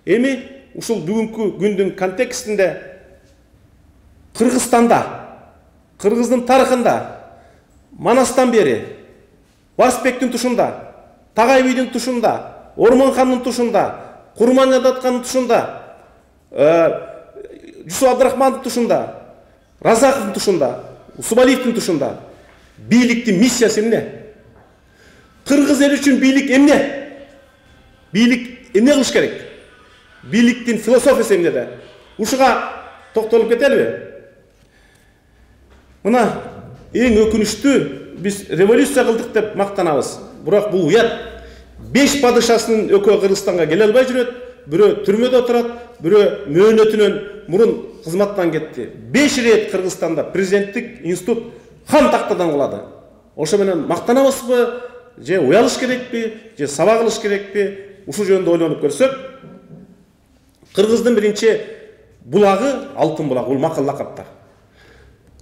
Эми ушул бүгүнкү күндүн контекстинде Кыргызстанда, Кыргыздын тарыхында Манастан бери Басбектин тушунда, Тагай бийдин тушунда, Ормонхандын тушунда, Курманжадаткандын тушунда, Жусуп Абдрахмандын тушунда, Разаковдун тушунда, Усубалиевдин тушунда бийликтин миссиясы эмне? Кыргыз эл үчүн бийлик эмне? Бийлик эмне кылыш керек? Бийликтин философиясы эмнеде? Ушуга токтолуп кетелиби? Мына эң өкүнүчтүү, биз революция кылдык деп мактанабыз. Бирок бул уят. 5 падышасынын экөө Кыргызстанга келе албай жүрөт, бирөө түрмөдө отурат, бирөө мөөнөтүнөн мурун кызматтан кетти. 5 рет Кыргызстанда президенттик институт хан тактадан кулады. Ошо менен мактанабызбы, же уялыш керекпи, же сабак кылыш керекпи? Ушул жөнүндө ойлонуп көрсөк, Кыргыздын биринчи булагы алтын булак, бул макал лакаптар.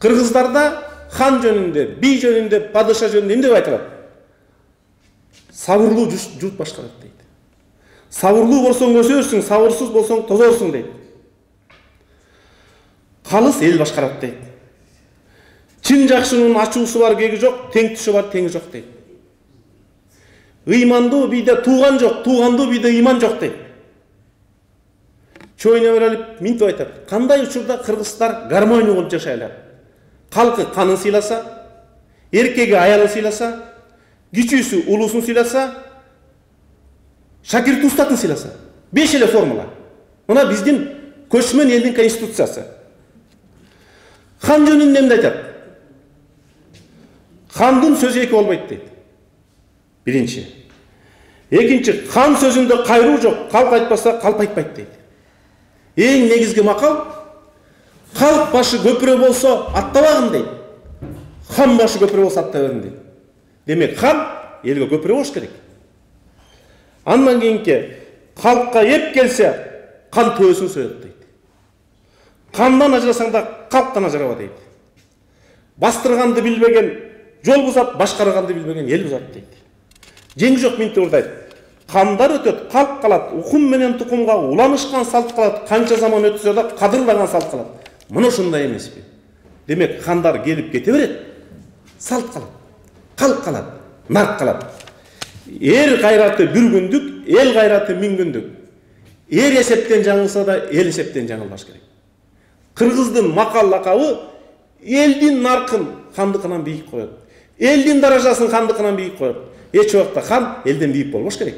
Кыргыздарда хан жөнүндө, бий жөнүндө, падыша жөнүндө эмне деп айтылат? Сабырлуу журт башкарат дейт. Сабырлуу болсоң өсөрсүң, сабырсыз болсоң тозорсуң дейт. Калыс эл башкарат дейт. Чын жакшынын ачуусу бар кеги жок, тең түшү бар теңи жок дейт. Ыймандуу бийде тууган жок, туугандуу бийде ыйман жок дейт. Чоюн Эмиралиев минтип айтат. Кандай учурда кыргыздар гармония болуп жашай алат? Калкы канын сыйласа, эркеги аялын сыйласа, кичүүсү улуусун сыйласа, шакирти устатын сыйласа. 5 эле формула. Мына биздин көчмөн элдин конституциясы. Хан жөнүндө эмне айтат? Хандын сөзү эки болбойт дейт. Биринчи. Экинчи, хан сөзүндө кайруу жок, калк айтпаса калп айтпайт дейт. Эң негизги макал, калк башы көпүрө болсо аттабагын дейт. Хан башы көпүрө болсо атта берин дейт. Демек, хан элге көпүрө болуш керек. Андан кийинки, калкка эп келсе, кан төбөсүн сөйөт дейт. Кандан ажырасаң да калктан ажыраба дейт. Бастырганды билбеген жол бузат, башкарганды билбеген эл бузат дейт. Жеңи жок минти урдайт. Кандар өтөт, калк калат, укум менен тукумга уланышкан салт калат, канча заман өтсө да кадырлаган салт калат. Мына ушундай эмеспи? Демек, хандар келип кете берет, салт калат, калк калат, нарк калат. Эр кайраты бир күндүк, эл кайраты 1000 күндүк. Эр эсептен жаңылса да, эл эсептен жаңылбаш керек. Кыргыздын макал лакабы элдин наркын хандыкынан бийик коет. Элдин даражасын хандыкынан бийик коет. Эч убакта хан элден бийик болбош керек.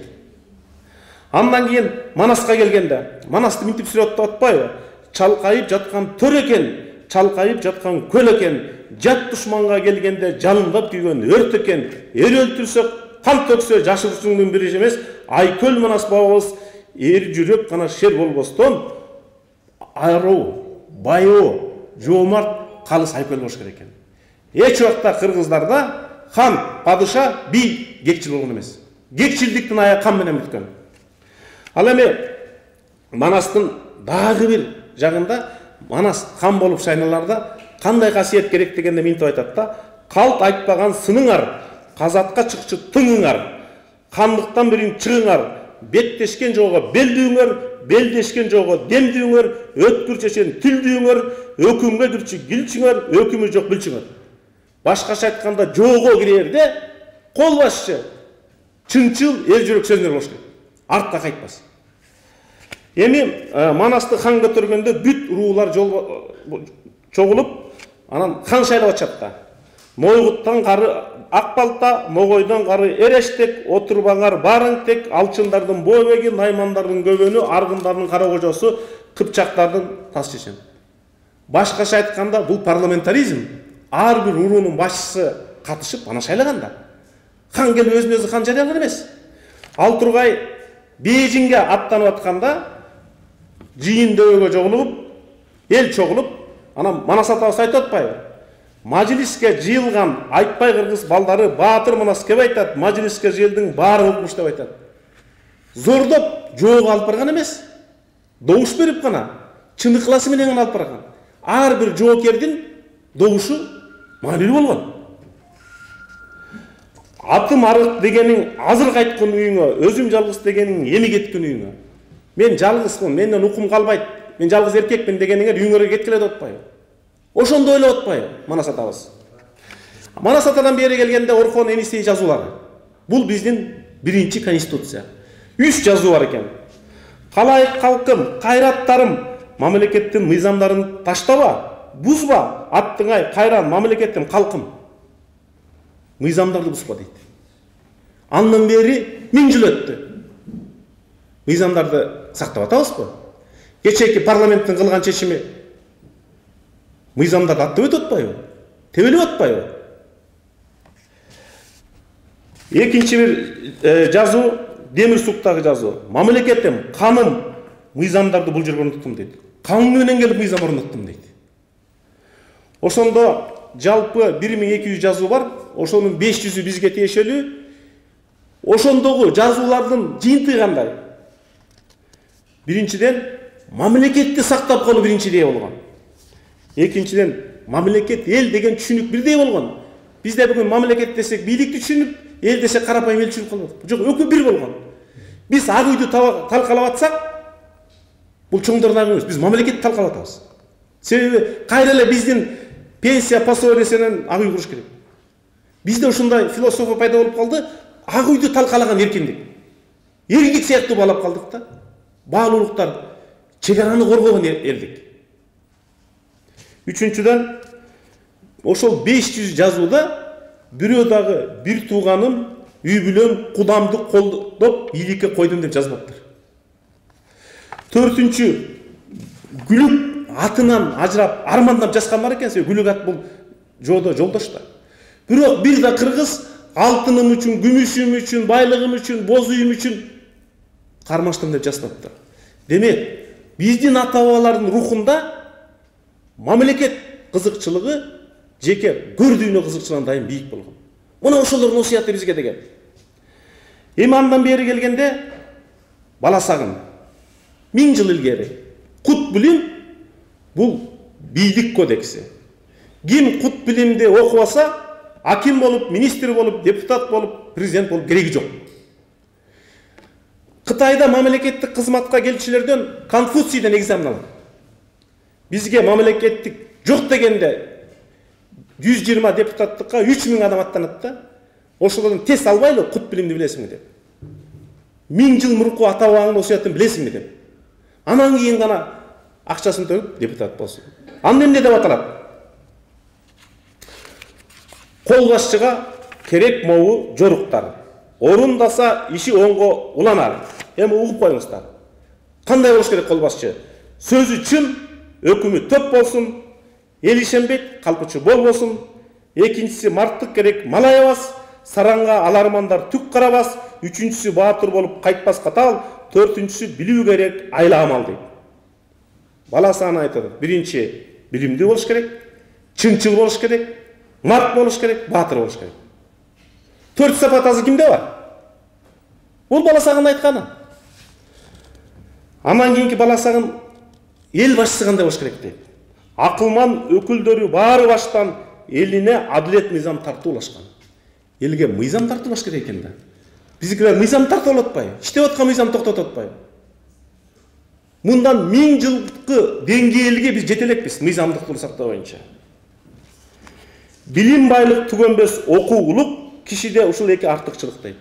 Андан кийин Манаска келгенде, Манасты минтип сүрөттүп атпайбы? Чалкайып жаткан төр экен, чалкайып жаткан көл экен, жат душманга келгенде жалындап күйгөн өрт экен. Эр өлтүрсө, кан төксө жашыруусуңдун бири эмес, Айкөл Манас бабабыз эр жүрөк гана шер болбостон, аруу, байоо, жоомарт, калыс Айкөл болуш керек экен. Эч убакта кыргыздарда хан, падыша, бий кекчил болгон эмес. Кекчилдиктин аягы кан менен бүткөн. Ал эми Манастын дагы бир жагында Манас хан болуп шайналарда кандай касиет керек дегенде минтип айтат да, калт айтпаган сыныңар, казатка чыкчы тыңыңар, хандыктан бирин чыгыңар, беттешкен жого белдүүңөр, белдешкен жого демдүүңөр, өткүр чечен тилдүүңөр, өкүмгө кирчи килчиңөр, өкүмү жок билчиңөр. Башкача айтканда жого кирерде кол башчы, чынчыл, эл жүрөк сөзүнөр болуш керек. Артка кайтпас. Эми Манасты хан көтөргөндө бүт уруулар чогулуп, анан хан шайлап атышат да. Нойгуттан кары Акбалта, Ногойдон кары Эрештек, отурбаңар барың тек, алчындардын бообеги, наймандардын көбөнү, аргындардын кара кожосу, кыпчактардын тас чечен. Башкача айтканда бул парламентаризм. Ар бир уруунун башчысы катышып, ана шайлаганда. Хан келип өзүн-өзү хан жарыялаган эмес. Ал тургай Бейжиңге аттанып атканда жыйын дөбөгө жогулуп, эл чогулуп, анан Манас атабыз айтып атпайбы? Majlisке жыйылган айтпай кыргыз балдары Баатыр Манас кеп айтат, majlisке жыйылдың баары укмуш деп айтат. Зордоп жоого алып барган эмес. Добуш берип гана, чын ыкласы менен алып барган. Ар бир жоокердин добушу маанилүү болгон. Атым арык дегениң азыр кайткан үйүңө, өзүм жалгыз дегениң эми кеткен үйүңө. мен жалгызмын, менден укум калбайт, мен жалгыз эркекмин дегениңер үйүңөргө кеткиле деп атпайбы? Ошондой эле атпайбы Манас атабыз? Манас атадан бери келгенде Орхон Энистей жазуулары. Бул биздин биринчи конституция. 3 жазуу бар экен. Калайык калкым, кайраттарым, мамлекеттин мыйзамдарын таштаба, бузба, аттыңай, кайран, мамлекеттин калкым. Мыйзамдарды бузба дейт. Андан бери 1000 жыл өттү. Мыйзамдарды сактап атабызбы? Кечээки парламенттин кылган чечими мыйзамдарды аттап өтүп атпайбы? Тебелеп атпайбы? Экинчи бир жазуу, Демир суктагы жазуу. Мамлекетим, каным, мыйзамдарды бул жерге орноттум дейт. Канун менен келип мыйзам орноттум дейт. Ошондо жалпы 1200 жазуу бар. Ошонун 500-ü бизге тиешелүү. Ошондогу жазуулардын жыйынтыгы кандай? Биринчиден, мамлекетти сактап калуу биринчидей болгон. Экинчиден, мамлекет, эл деген түшүнүк бирдей болгон. Бизде бүгүн мамлекет десек бийликти түшүнүп, эл десек карапайым эл түшүнүп калат. Жок, экөө бир болгон. Биз ак үйдү талкалап атсак, бул чоңдордун ак эмес, биз мамлекетти талкалап атабыз. Себеби кайра эле биздин пенсия пособиесинен ак үй куруш керек. Бизде ушундай философия пайда болуп калды, ак үйдү талкалаган эркиндик. Эркиндик сыяктуу баалап калдык да. Баалуулуктар чегараны коргогон элдик. Үчүнчүдөн, ошол 500 жазууда бирөө дагы бир тууганым үй бүлөм кудамды колдоп бийликке койдум деп жазбаптыр. Төртүнчү, Гүлүк атынан ажырап армандап жазгандар экен, себеби Гүлүк ат бул жолдо жолдош да. Бирок бир да кыргыз алтыным үчүн, күмүшүм үчүн, байлыгым үчүн, боз үйүм үчүн кармаштым деп жазбаптыр. Демек, биздин ата-бабалардын рухунда мамлекет кызыкчылыгы жеке көрдүүнө кызыкчылыгынан дайым бийик болгон. Мына ошолордун осуяты бизге деген. Эми андан бери келгенде бала сагын 1000 жыл илгери кут билим бул бийлик кодекси. Ким кут билимди окубаса, аким болуп, министр болуп, депутат болуп, президент болуп кереги жок. Кытайда мамлекеттик кызматка келчилерден Конфуцийден экзамен алат. Бизге мамлекеттик жок дегенде 120 депутаттыкка 3000 адам аттанат да. Ошолордон тест албайлы кут билимди билесиңби деп. 1000 жыл мурунку ата-бабаңдын осуятын билесиңби деп. Анан кийин гана акчасын төлөп депутат болсун. Аны эмне деп аталат? Кол башчыга керек могу жоруктар. Орундаса иши оңго уланар. Эми угуп коюңуздар. Кандай болуш керек кол башчы? Сөзү чын, өкүмү төп болсун, эл ишенбейт, калпычы болбосун. Экинчиси марттык керек, мал аябас, саранга алармандар түк карабас. Үчүнчүсү баатыр болуп кайтпас катал, төртүнчүсү билүү керек, айла амал дейт. Бала саны айтат. Биринчи билимдүү болуш керек, чынчыл болуш керек, март болуш керек, баатыр болуш керек. 4 сапатасы кимде бар? Бул бала сагын айтканы. Андан кийинки бала сагын эл башчысы кандай болуш керек дейт. Акылман өкүлдөрү баары баштан элине адилет мыйзам тартуулашкан. Элге мыйзам тартуулаш керек экен да. Биздикилер мыйзам тартып атпайбы? Иштеп аткан мыйзам токтотуп атпайбы? Мындан 1000 жылкы деңгээлге биз жете элекпиз мыйзамдыкты сактоо боюнча. Билим байлык түгөнбөс окуулук кишиде ушул эки артыкчылык дейт.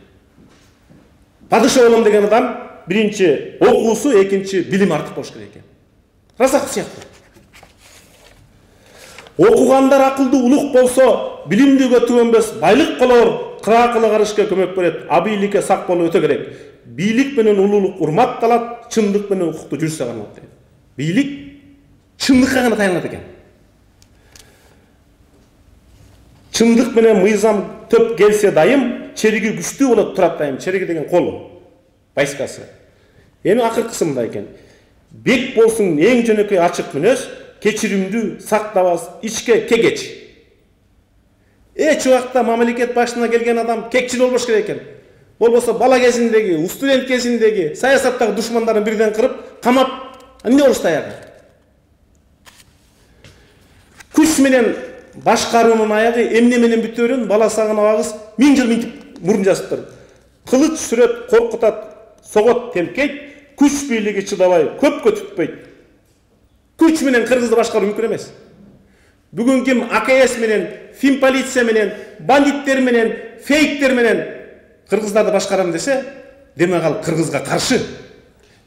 Падыша болом деген адам биринчи окуусу, экинчи билим артык болуш керек экен. Расак сыяктуу. Окугандар акылдуу улук болсо, билимдүүгө түгөнбөс байлык колор, кыраакылы карышка көмөк берет, абийликке сак болуу өтө керек. Бийлик менен улуулук урматталат, чындык менен укукту жүрсө гана дейт. Бийлик чындыкка гана таянат экен. Чындык менен мыйзам төп келсе дайым, чериги күчтүү болот турат дайым. Чериги деген колу, байскасы. Эми акыркысы мындай экен. Бек болсун эң жөнөкөй ачык мүнөз, кечиримдүү, сактабас, ичке кегеч. Эч убакта мамлекет башына келген адам кекчил болбош керек экен. Болбосо бала кезиндеги, студент кезиндеги саясаттагы душмандарын бирден кырып, камап, эмне болуш таягы? Күч менен башкаруунун аягы эмне менен бүтөөрүн бала сагын абагыз 1000 жыл минтип мурун жазыптыр. Кылыч сүрөт коркутат, согот телкейт, күч бийлиги чыдабай көпкө түтпөйт. Күч менен кыргызды башкаруу мүмкүн эмес. Бүгүн ким АКС менен, финполиция менен, бандиттер менен, фейктер менен кыргыздарды башкарам десе, демек ал кыргызга каршы.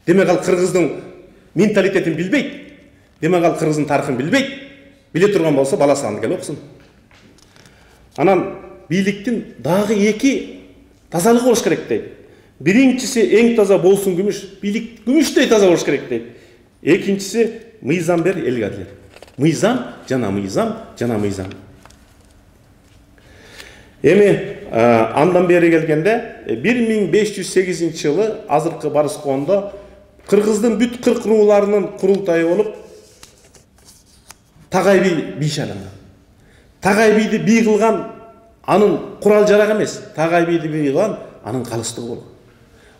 Демек ал кыргыздын менталитетин билбейт. Демек ал кыргыздын тарыхын билбейт. Биле турган болсо баласы аны келип окусун. Анан бийликтин дагы эки тазалыгы болуш керек дейт. Биринчиси эң таза болсун күмүш, бийлик күмүштөй таза болуш керек дейт. Экинчиси мыйзам бер, элге адилет. Мыйзам жана мыйзам жана мыйзам. Эми андан бери келгенде 1508-жылы азыркы Барыскондо кыргыздын бүт кыркырууларынын курултайы болуп Тагай би бийшаланган. Тагай бийди бий кылган анын курал жарак эмес, Тагай бийди бий кылган анын калыстыгы болгон.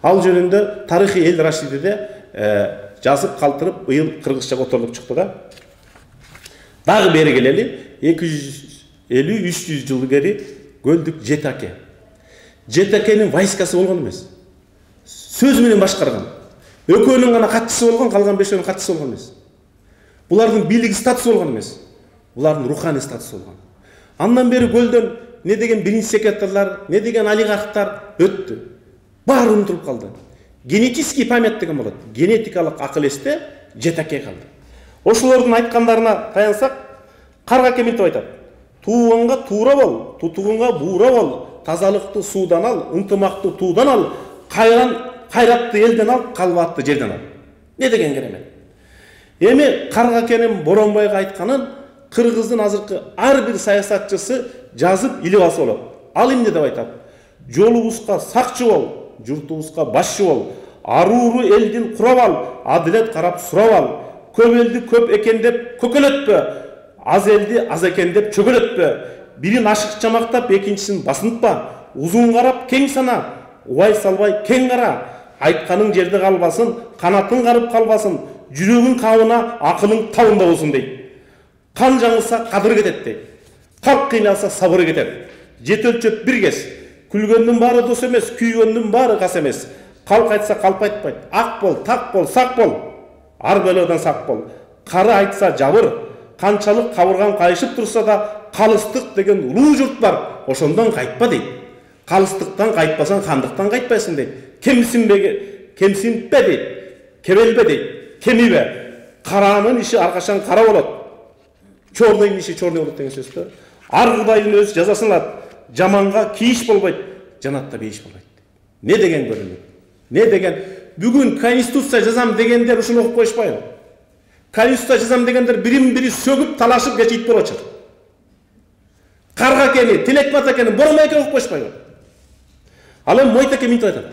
Ал жөнүндө тарыхый эл Рашидиде жазып калтырып быйыл кыргызча которулуп чыкты да. Дагы бери келели 250-300 жыл бери Көлдүк Жетаке. Жетакенин войскасы болгон эмес. Сөз менен башкарган. Экөөнүн гана катчысы болгон, калган бешөөнүн катчысы болгон эмес. Булардын бийлик статусу болгон эмес. Булардын руханий статусу болгон. Андан бери көлдөн не деген биринчи секретарлар, не деген олигархтар өттү. Баары унутулуп калды. Генетический память деген болот. Генетикалык акыл эсте Жетаке калды. Ошолордун айткандарына таянсак, Каргаке мынтип айтат. Тууганга туура бол, тутугунга буура бол, тазалыкты суудан ал, ынтымакты туудан ал, кайратты элден ал, калбатты жерден ал. Не деген керемет. Эми Каргакенин Боронбайга айтканын кыргыздын азыркы ар бир саясатчысы жазып илип алса болот. Ал эмне деп айтат? Жолубузга сакчы бол, журтубузга башчы бол, арууру элдин курап ал, адилет карап сурап ал, көп элди көп экен деп көкөлөтпө, аз элди аз экен деп чөгөлөтпө, бирин ашыкча мактап экинчисин басынтпа, узун карап кең сана, убай салбай кең кара, айтканың жерде калбасын, канатын карып калбасын, жүрөгүн кабына, акылың табында болсун дейт. Кан жаңылса кадыр кетет дейт. Калк кыйналса сабыр кетет. Жет өлчөп бир кез. Күлгөндүн баары дос эмес, күйгөндүн баары кас эмес. Калк айтса калп айтпайт. Ак бол, так бол, сак бол. Ар бөлөдөн сак бол. Кары айтса жабыр. Канчалык кабырган кайышып турса да, калыстык деген улуу журт бар. Ошондон кайтпа дейт. Калыстыктан кайтпасаң, хандыктан кайтпайсың дейт. Кемсинбе дейт. Кебелбе дейт. Кемибе. Каранын иши аркашан кара болот. Чорныйдын иши чорный болот деген сөздө. Ар кудайдын өзү жазасын алат. Жаманга кийиш болбойт, жанатта бейиш болбойт. Не деген көрүнүк? Не деген? Бүгүн конституция жазам дегендер ушуну окуп коюшпайбы? Конституция жазам дегендер бирин-бири сөгүп, талашып кечит болочу. Каргакени, Тилекматакени, Боронбайга окуп коюшпайбы? Ал эми Мойтеке мынтип айтат.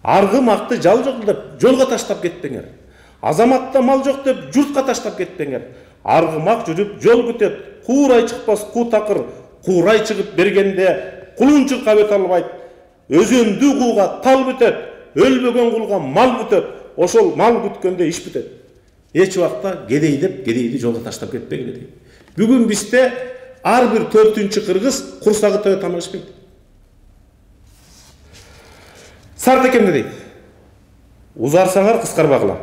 Аргы макты жал жок деп жолго таштап кетпеңер. Азаматта мал жок деп журтка таштап кетпеңер. Аргымак жүрүп жол күтөт, куурай чыкпас куу такыр, куурай чыгып бергенде кулунчукка өтө албайт. Өзөндү кууга тал бүтөт, өлбөгөн кулга мал бүтөт, ошол мал күткөндө иш бүтөт. Эч убакта кедей деп кедейди жолго таштап кетпеңер дейт. Бүгүн бизде ар бир 4-чү кыргыз курсагы тоя тамашпайт. Сарт экен дейт. Узарсаңар кыскарбагыла,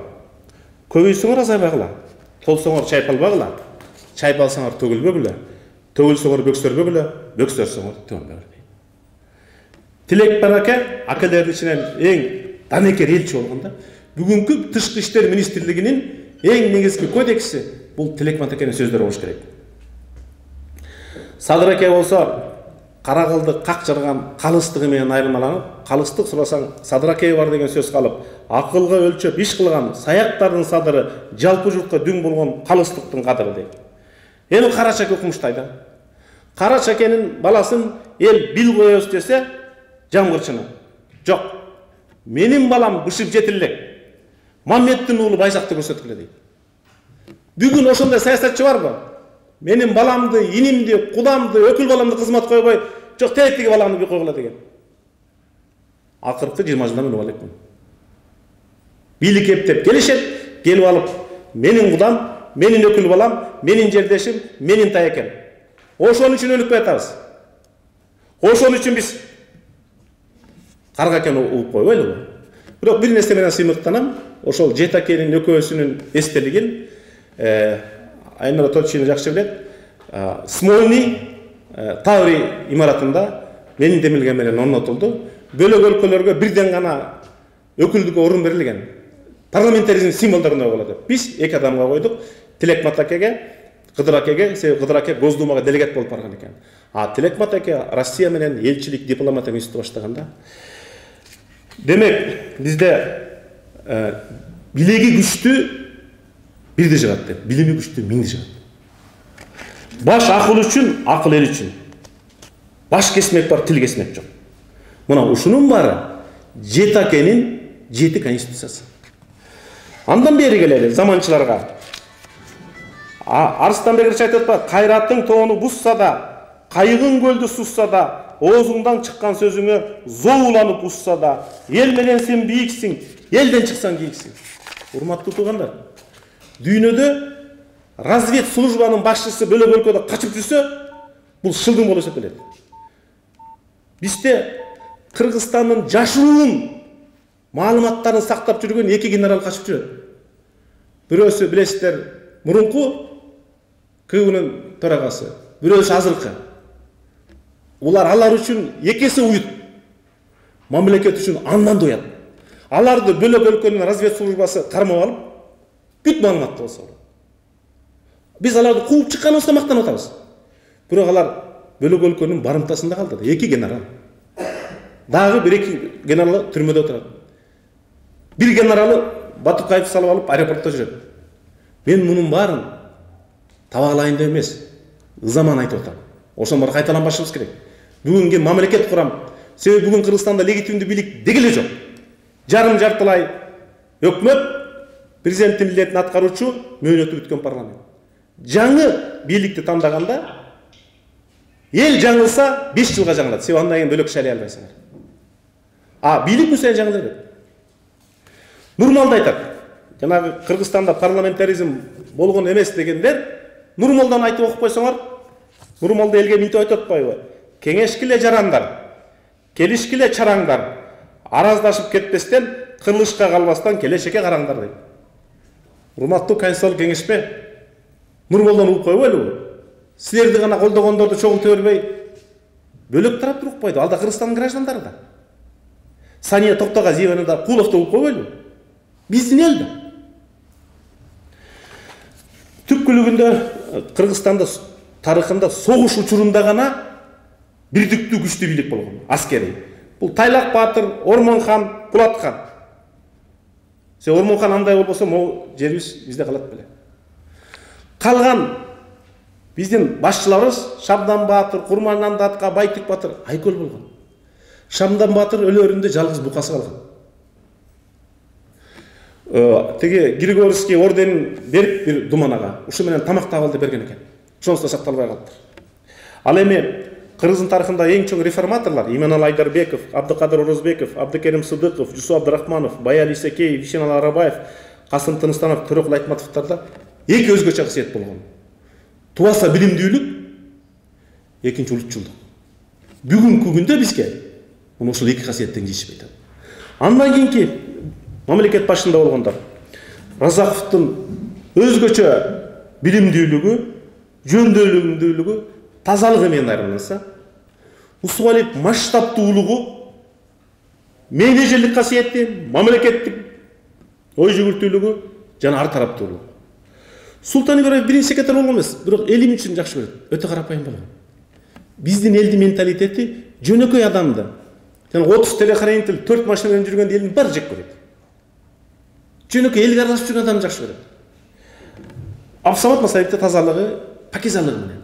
көбөйсөңөр азайбагыла, толсоңор чайпалбагыла, чайпалсаңар төгүлбөгүлө, төгүлсөңөр бөксөрбөгүлө, бөксөрсөңөр төнбөгүлө. Тилек Бараке акелердин ичинен эң данекер элчи болгондо, бүгүнкү тышкы иштер министрлигинин эң негизги кодекси бул Тилек Баракенин сөздөрү болуш керек. Садыраке болсо Каракылды как жарган калыстыгы менен айырмаланып, калыстык сурасаң Садыраке бар деген сөз калып, акылга өлчөп иш кылган саяктардын садыры жалпы журтка дүң болгон калыстыктын кадыры дейт. Эми Карачаке укмуштайда. Карачакенин баласын эл бил коебуз десе, жамгырчыны. Жок. Менин балам бышып жетилек. Мамметтин уулу Байзакты көрсөткүлө дейт. Бүгүн ошондой саясатчы барбы? Менин баламды, инимди, кудамды, өкүл баламды кызмат койбой, жок тетиги баламды бир койгула деген. Акыркы 20 жылдан өлүп алекмин. Бийлик эптеп келишет, келип алып, менин кудам, менин өкүл балам, менин жердешим, менин таекем. Ошон үчүн өлүп жатабыз. Ошон үчүн биз Каргакени угуп койбойлубу? Бирок бир нерсе менен сыймыктанам. Ошол Жетакенин экөөсүнүн эстелигин Айнура Толчина жакшы билет. Смольный Таври имаратында менин демилгем менен орнотулду. Бөлөк өлкөлөргө бирден гана өкүлдүккө орун берилген. Парламентаризм символдорунда болот деп. Биз эки адамга койдук. Тилек Матакеге, Кыдыр акеге, себеби Кыдыр аке Госдумага делегат болуп барган экен. Тилек Матаке Россия менен элчилик дипломатия институту баштаганда. Демек, бизде билеги күчтүү бирде жыгат деп, билими күчтүү миңде жыгат. Баш акыл үчүн, акыл эл үчүн. Баш кесмек бар, тил кесмек жок. Мына ушунун баары Жетакенин 7 конституциясы. Андан бери келели заманчыларга. Арыстанбек Рыш айтып атпайбы? Кайраттың тоону бузса да, кайыгын көлдү сусса да, оозуңдан чыккан сөзүңө зоуланып усса да, эл менен сен бийиксиң, элден чыксаң кийиксиң. Урматтуу туугандар, дүйнөдө разведслужбанын башчысы бөлөк өлкөдө качып жүрсө, бул шылдың болуп эсептелет. Бизде Кыргызстандын жашыруун маалыматтарын сактап жүргөн 2 генерал качып жүрөт. Бирөөсү билесиздер, мурунку КГБнын төрагасы, бирөөсү азыркы. Алар үчүн экесе уют. Мамлекет үчүн андан да уят. Аларды бөлөк өлкөнүн разведслужбасы кармап алып, бүт маалыматты болсо. Биз аларды кууп чыкканыбызга мактанып атабыз. Бирок алар бөлөк өлкөнүн барымтасында калды. 2 генерал. Дагы 1-2 генерал түрмөдө отурат. Бир генералы Батукаев салып алып аэропортто жүрөт. Мен мунун баарын табаалайын деп эмес, ызаман айтып атам. Ошон бар кайталанбашыбыз керек. Бүгүнкү мамлекет курам. Себеби бүгүн Кыргызстанда легитимдүү бийлик дегеле жок. Жарым жартылай өкмөт, президенттин милдетин аткаруучу, мөөнөтү бүткөн парламент. Жаңы бийликти тандаганда эл жаңылса 5 жылга жаңылат. Себеби андан кийин бөлөк шайлай албайсыңар. Бийлик мүсен жаңылар берет. Нурмалды айтат. Жанагы Кыргызстанда парламентаризм болгон эмес дегендер Нурмалдан айтып окуп койсоңор, Нурмалды элге минтип айтып атпайбы? Кеңешкиле жарандар, келишкиле чараңдар, араздашып кетпестен, кылышка калбастан келечекке караңдар дейт. Урматтуу конституциялык кеңешпе Нурмалдан угуп койбойлубу? Силерди гана колдогондорду чогулта бербей, бөлөк тараптыр укпайдыбы? Алда Кыргызстандын граждандары да. Сания Токтогазиеваны да Куловду угуп койбойлубу? Биздин эл да. Түпкүлүгүндө Кыргызстанда тарыхында согуш учурунда гана бирдиктүү күчтүү бийлик болгон, аскери. Бул Тайлак Баатыр, Ормон хан, Булат хан. Ормон хан андай болбосо, могу жерибиз бизде калат беле. Калган биздин башчыларыбыз Шабдан Баатыр, Курманжан Датка, Байтик Батыр айкөл болгон. Шабдан Баатыр өлөрүндө жалгыз букасы калган. Теги Григорский орденин берип бир думанага, ушу менен тамак таап алды берген экен. Ошонусу да сакталбай калыптыр. Ал эми Кыргыздын тарыхында эң чоң реформаторлар Иманалы Айдарбеков, Абдыкадыр Орозбеков, Абдыкерим Сыдыков, Жусуп Абдрахманов, Баяли Исекеев, Ишеналы Арабаев, Касым Тыныстанов, Төрөкул Айтматовдорда эки өзгөчө касиет болгон. Тубаса билимдүүлүк, экинчи улутчулдук. Бүгүнкү күндө бизге ошол эки касиеттен жетишпей атат. Андан кийинки мамлекет башында болгондор Разаковдун өзгөчө билимдүүлүгү, жөндөөлүгү, тазалыгы менен айрылса, Усубалиев масштабтуулугу, менеджерлик касиети, мамлекеттик ой жүгүртүүлүгү жана ар тараптуулугу. Султан Ибраев биринчи секретарь болгон эмес, бирок элим үчүн жакшы көрөт, өтө карапайым болгон. Биздин элдин менталитети жөнөкөй адамды, жана 30 телехранитель 4 машина менен жүргөн элдин баары жек көрөт. Жөнөкөй элге аралашып жүргөн адамды жакшы көрөт. Абсамат Масаевде тазалыгы, пакизалыгы менен.